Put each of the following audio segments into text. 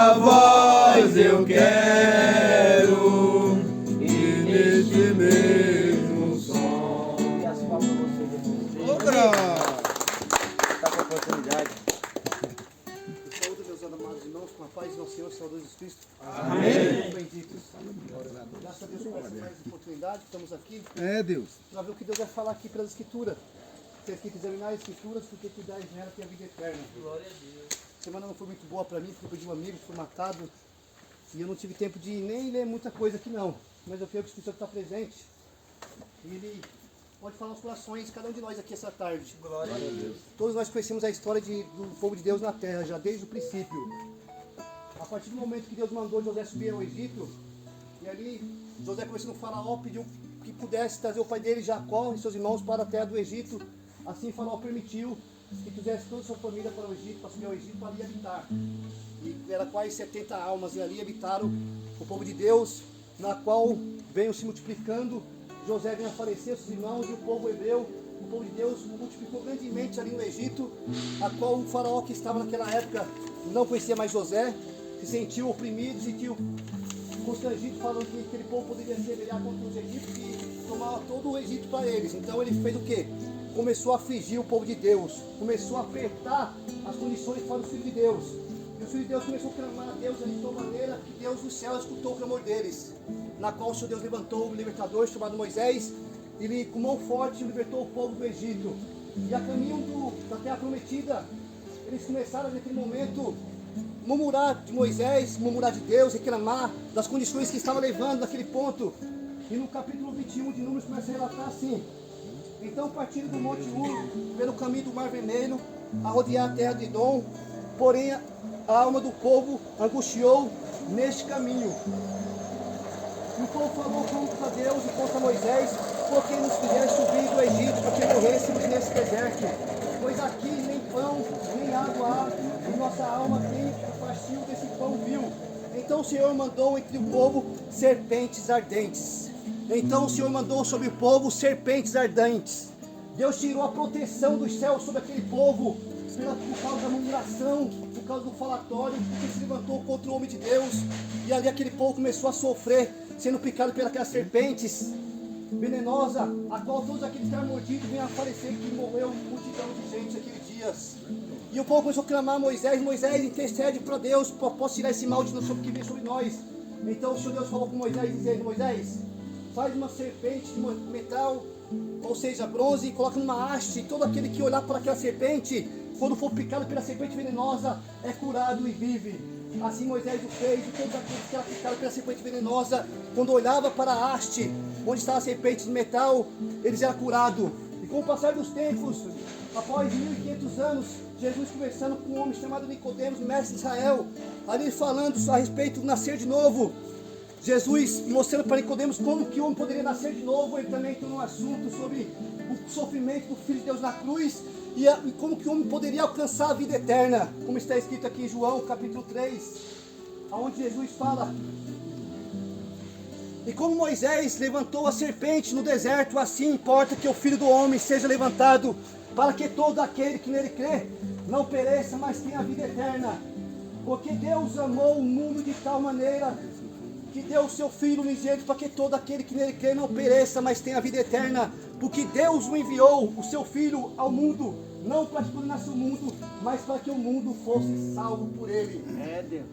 tua voz eu quero, e neste mesmo som. E as palmas vocês, irmãos. Está com a oportunidade. Saúde, meus amados irmãos, com a paz do nosso Senhor, Salvador Jesus Cristo. Amém. Benditos. Graças a Deus por essa mais oportunidade, estamos aqui. Deus. Para ver o que Deus vai falar aqui pelas Escrituras. Tem que examinar as Escrituras, porque tu dás nela tem a vida eterna. Glória a Deus. A semana não foi muito boa para mim, porque eu perdi um amigo, fui matado. E eu não tive tempo de nem ler muita coisa aqui não. Mas eu creio que o Espírito Santo está presente. E ele pode falar nos corações de cada um de nós aqui essa tarde. Glória a Deus. Todos nós conhecemos a história do povo de Deus na terra, já desde o princípio. A partir do momento que Deus mandou José subir ao Egito, e ali José conversando com o faraó, pediu que pudesse trazer o pai dele, Jacó, e seus irmãos para a terra do Egito. Assim o faraó permitiu que trouxesse toda a sua família para o Egito, para subir ao Egito, para ali habitar. E era quase 70 almas, e ali habitaram o povo de Deus, na qual veio se multiplicando. José veio aparecer, seus irmãos, e o povo hebreu, o povo de Deus multiplicou grandemente ali no Egito, a qual o faraó que estava naquela época não conhecia mais José, se sentiu oprimido, se sentiu constrangido, falando que aquele povo poderia se rebeliar contra os egípcios e tomava todo o Egito para eles. Então ele fez o quê? Começou a afligir o povo de Deus, começou a apertar as condições para os filhos de Deus. E os filhos de Deus começou a clamar a Deus ali de tal maneira que Deus do céu escutou o clamor deles, na qual o Senhor Deus levantou um libertador chamado Moisés, e ele com mão forte libertou o povo do Egito. E a caminho da terra prometida, eles começaram naquele momento murmurar de Moisés, murmurar de Deus, reclamar das condições que estava levando naquele ponto. E no capítulo 21 de Números começa a relatar assim: então partiram do Monte Ur, pelo caminho do Mar Vermelho, a rodear a terra de Edom, porém a alma do povo angustiou neste caminho. E o povo falou contra Deus e contra Moisés: por que nos fizeste subir do Egito, para que morrêssemos nesse deserto? Pois aqui nem pão, nem água há, e nossa alma tem o fastio desse pão vil. Então o Senhor mandou entre o povo serpentes ardentes. Então o Senhor mandou sobre o povo serpentes ardentes. Deus tirou a proteção dos céus sobre aquele povo, por causa da murmuração, por causa do falatório, que se levantou contra o homem de Deus. E ali aquele povo começou a sofrer, sendo picado pelas serpentes venenosa, a qual todos aqueles que eram mordidos vêm a aparecer que morreu multidão de gente naqueles dias. E o povo começou a clamar a Moisés: Moisés, intercede para Deus, para posso tirar esse mal de nós que vem sobre nós. Então o Senhor Deus falou com Moisés, dizendo: Moisés, faz uma serpente de metal, ou seja, bronze, e coloca numa haste, e todo aquele que olhar para aquela serpente, quando for picado pela serpente venenosa, é curado e vive. Assim Moisés o fez, e todos aqueles que eram picados pela serpente venenosa, quando olhava para a haste, onde estava a serpente de metal, eles eram curados. E com o passar dos tempos, após 1500 anos, Jesus conversando com um homem chamado Nicodemos, mestre de Israel, ali falando a respeito do nascer de novo. Jesus mostrando para Nicodemos como que o homem poderia nascer de novo. Ele também entrou num assunto sobre o sofrimento do Filho de Deus na cruz e como que o homem poderia alcançar a vida eterna, como está escrito aqui em João capítulo 3, onde Jesus fala: e como Moisés levantou a serpente no deserto, assim importa que o Filho do Homem seja levantado, para que todo aquele que nele crê não pereça, mas tenha a vida eterna. Porque Deus amou o mundo de tal maneira que deu o seu Filho unigênito, para que todo aquele que nele crê não pereça, mas tenha a vida eterna. Porque Deus o enviou, o seu Filho, ao mundo, não para que condenasse o mundo, mas para que o mundo fosse salvo por ele. Deus.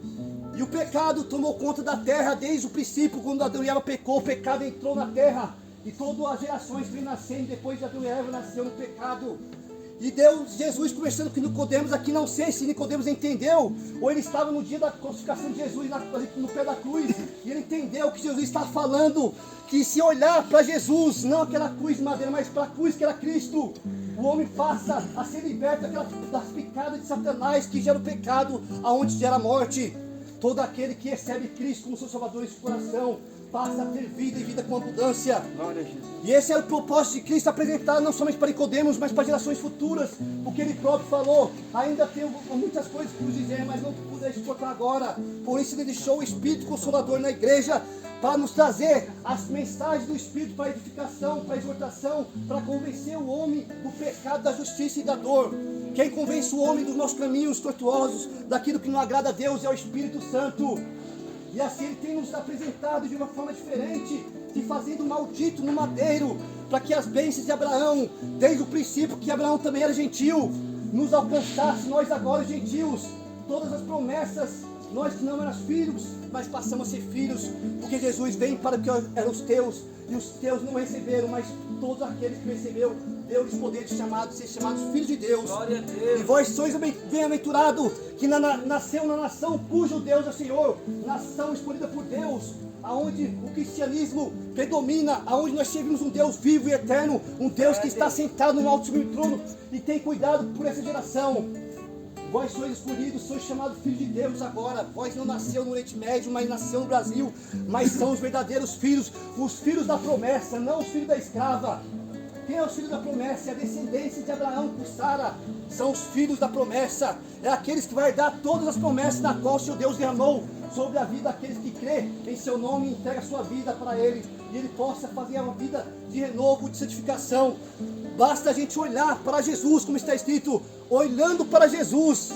E o pecado tomou conta da terra desde o princípio. Quando Adão e Eva pecou, o pecado entrou na terra, e todas as gerações vêm nascendo depois de Adão e Eva nasceu no pecado. E Jesus conversando com Nicodemos aqui, não sei se Nicodemos entendeu, ou ele estava no dia da crucificação de Jesus no pé da cruz, e ele entendeu que Jesus está falando, que se olhar para Jesus, não aquela cruz de madeira, mas para a cruz que era Cristo, o homem passa a ser liberto das picadas de Satanás que gera o pecado, aonde gera a morte. Todo aquele que recebe Cristo como seu Salvador em seu coração passa a ter vida e vida com abundância. Glória a Jesus. E esse é o propósito de Cristo, apresentar não somente para Nicodemos, mas para gerações futuras. Porque Ele próprio falou, ainda tenho muitas coisas para vos dizer, mas não puder exportar agora. Por isso Ele deixou o Espírito Consolador na igreja, para nos trazer as mensagens do Espírito para edificação, para exortação, para convencer o homem do pecado, da justiça e da dor. Quem convence o homem dos nossos caminhos tortuosos, daquilo que não agrada a Deus, é o Espírito Santo. E assim Ele tem nos apresentado de uma forma diferente, se fazendo maldito no madeiro, para que as bênçãos de Abraão, desde o princípio que Abraão também era gentil, nos alcançasse, nós agora gentios, todas as promessas, nós que não éramos filhos, mas passamos a ser filhos, porque Jesus vem para que eram os teus, e os teus não receberam, mas todos aqueles que receberam, deu-lhes poder de ser chamados filhos de Deus. Glória a Deus. E vós sois bem-aventurado, que nasceu na nação cujo Deus é o Senhor, nação escolhida por Deus, aonde o cristianismo predomina, aonde nós servimos um Deus vivo e eterno, um Deus que está sentado no alto sublime trono e tem cuidado por essa geração. Vós sois escolhidos, sois chamados filhos de Deus agora. Vós não nasceu no Oriente Médio, mas nasceu no Brasil. Mas são os verdadeiros filhos, os filhos da promessa, não os filhos da escrava. Quem é os filhos da promessa? É a descendência de Abraão por Sara. São os filhos da promessa. É aqueles que vão herdar todas as promessas na qual o seu Deus derramou sobre a vida daqueles que crê em seu nome e entrega a sua vida para Ele. E Ele possa fazer uma vida de renovo, de santificação. Basta a gente olhar para Jesus, como está escrito, olhando para Jesus.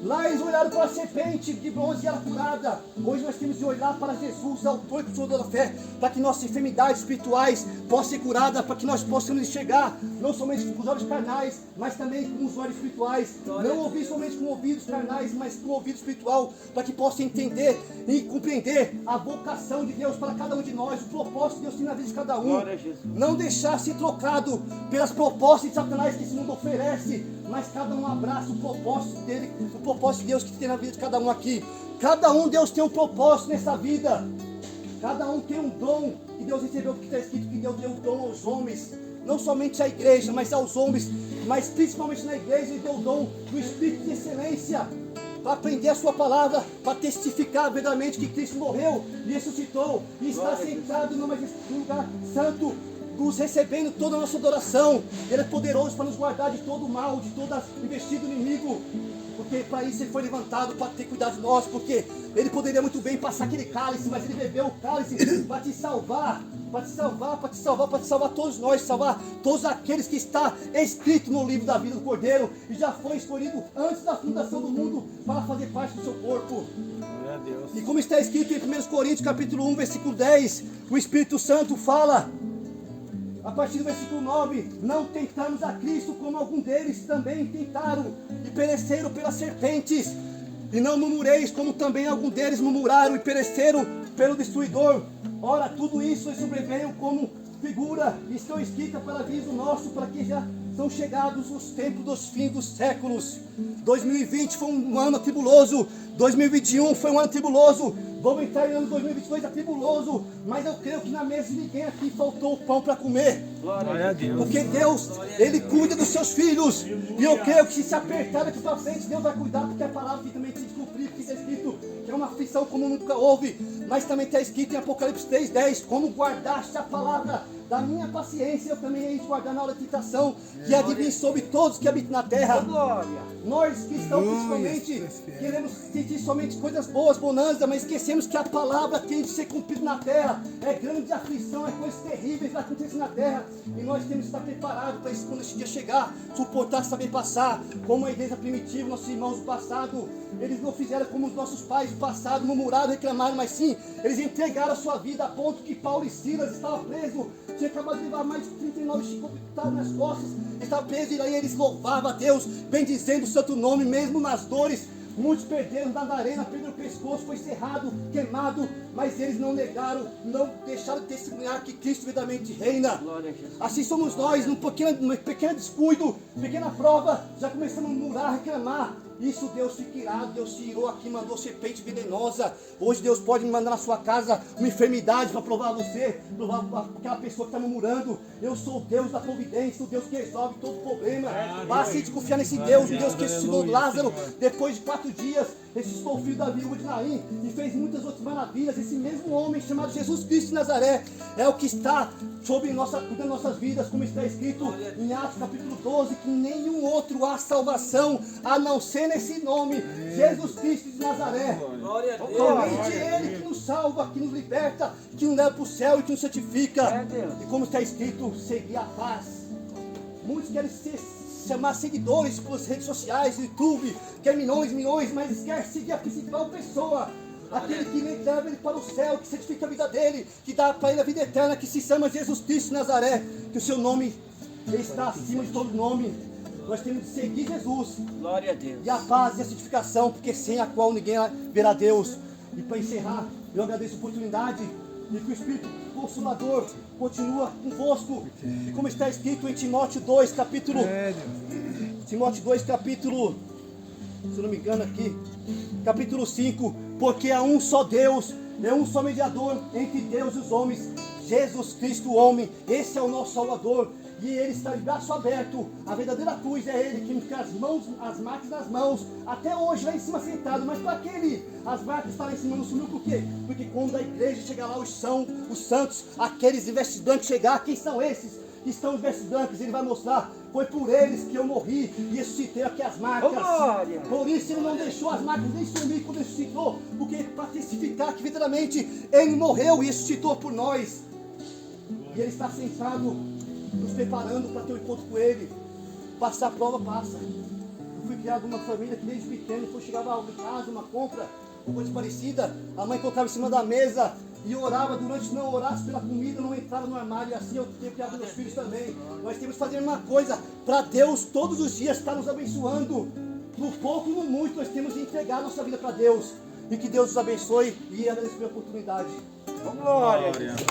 Lá eles olharam para a serpente de bronze e era curada. Hoje nós temos de olhar para Jesus, autor e consumador da fé, para que nossas enfermidades espirituais possam ser curadas, para que nós possamos enxergar, não somente com os olhos carnais, mas também com os olhos espirituais. Não ouvir somente com ouvidos carnais, mas com o ouvido espiritual, para que possa entender e compreender a vocação de Deus para cada um de nós, o propósito de Deus tem na vida de cada um. Glória a Jesus. Não deixar ser trocado pelas propostas de Satanás que esse mundo oferece, mas cada um abraça o propósito dele, o propósito de Deus que tem na vida de cada um aqui. Cada um, Deus tem um propósito nessa vida. Cada um tem um dom que Deus recebeu, porque está escrito que Deus deu um dom aos homens, não somente à igreja, mas aos homens, mas principalmente na igreja Ele deu o dom do Espírito de excelência, para aprender a sua palavra, para testificar verdadeiramente que Cristo morreu e ressuscitou, e está sentado num lugar santo, nos recebendo toda a nossa adoração. Ele é poderoso para nos guardar de todo o mal, de toda a investida do inimigo, porque para isso Ele foi levantado, para ter cuidado de nós, porque Ele poderia muito bem passar aquele cálice, mas Ele bebeu o cálice para te salvar, para te salvar, para te salvar, para te salvar todos nós, salvar todos aqueles que está escrito no livro da vida do Cordeiro, e já foi escolhido antes da fundação do mundo, para fazer parte do seu corpo. Glória a Deus. E como está escrito em 1 Coríntios capítulo 1, versículo 10, o Espírito Santo fala, a partir do versículo 9, não tentamos a Cristo como algum deles também tentaram e pereceram pelas serpentes. E não murmureis como também algum deles murmuraram e pereceram pelo destruidor. Ora, tudo isso sobreveio como figura e estão escritas para aviso nosso, para que já são chegados os tempos dos fins dos séculos. 2020 foi um ano atribuloso, 2021 foi um ano atribuloso, vamos entrar em ano 2022 atribuloso, mas eu creio que na mesa de ninguém aqui faltou o pão para comer. Glória a Deus. Porque Deus, Ele cuida dos seus filhos. E eu creio que se apertar daqui para frente, Deus vai cuidar, porque a palavra que também tem que cumprir, porque está escrito que é uma aflição como nunca houve. Mas também está escrito em Apocalipse 3:10, como guardaste a palavra da minha paciência, eu também hei de guardar na hora de tentação, que há de vir sobre todos que habitam na terra. Nós que estamos principalmente, queremos sentir somente coisas boas, bonança, mas esquecemos que a palavra tem de ser cumprida na terra. É grande aflição, é coisas terríveis que vai acontecer na terra. E nós temos que estar preparados para isso quando esse dia chegar, suportar, saber passar, como a igreja primitiva, nossos irmãos do passado. Eles não fizeram como os nossos pais do passado, murmuraram, reclamaram, mas sim, eles entregaram a sua vida a ponto que Paulo e Silas estavam presos, tinha acabado de levar mais de 39 chicotadas nas costas, estavam presos, e aí eles louvavam a Deus, bendizendo o santo nome, mesmo nas dores. Muitos perderam na arena, perderam o pescoço, foi cerrado, queimado, mas eles não negaram, não deixaram de testemunhar que Cristo verdadeiramente reina. Assim somos nós, num pequeno descuido, pequena prova, já começamos a murmurar, reclamar. Isso Deus fica irado, Deus se irou aqui, mandou serpente venenosa. Hoje Deus pode me mandar na sua casa uma enfermidade para provar você, provar aquela pessoa que está murmurando. Eu sou o Deus da providência, o Deus que resolve todo problema. Basta de confiar nesse Deus, o Deus que ressuscitou Lázaro depois de 4 dias. ressuscitou o filho da viúva de Naim e fez muitas outras maravilhas. Esse mesmo homem chamado Jesus Cristo de Nazaré é o que está sobre cuidando das nossas vidas, como está escrito em Atos capítulo 12, que nenhum outro há salvação a não ser nesse nome, Jesus Cristo de Nazaré. Glória a Deus. Somente Ele que nos salva, que nos liberta, que nos leva para o céu e que nos santifica. E como está escrito, seguir a paz. Muitos querem chamar seguidores pelas redes sociais, YouTube, quer milhões, mas esquece de seguir a principal pessoa. Aquele que leva ele para o céu, que santifica a vida dele, que dá para ele a vida eterna, que se chama Jesus Cristo de Nazaré, que o seu nome está acima de todo nome. Nós temos de seguir Jesus. Glória a Deus. E a paz e a santificação, porque sem a qual ninguém verá Deus. E para encerrar, eu agradeço a oportunidade e que o Espírito Consolador continua convosco. E como está escrito em Timóteo 2, capítulo... Timóteo 2, capítulo... Se eu não me engano aqui... Capítulo 5. Porque há um só Deus, é um só mediador entre Deus e os homens, Jesus Cristo, o homem. Esse é o nosso Salvador. E Ele está de braço aberto. A verdadeira cruz é Ele que nos tem as marcas nas mãos. Até hoje lá em cima sentado. Mas para aquele, as marcas estão lá em cima, não sumiu por quê? Porque quando a igreja chegar lá, os santos, aqueles de vestes brancas chegar, quem são esses? Que estão de vestes brancas, Ele vai mostrar. Foi por eles que eu morri e ressuscitei aqui as marcas. Glória. Por isso Ele não deixou as marcas nem sumir quando ressuscitou. Porque para testificar que verdadeiramente Ele morreu e ressuscitou por nós. E Ele está sentado, nos preparando para ter um encontro com Ele. Passar a prova, passa. Eu fui criado numa família que desde pequeno, quando chegava em casa, uma compra, uma coisa parecida, a mãe colocava em cima da mesa e orava. Durante não orasse pela comida, não entrava no armário. E assim eu tenho criado meus filhos também. Nós temos que fazer uma coisa para Deus todos os dias estar nos abençoando. No pouco e no muito nós temos de entregar nossa vida para Deus. E que Deus nos abençoe e agradeço pela oportunidade. Glória a Deus.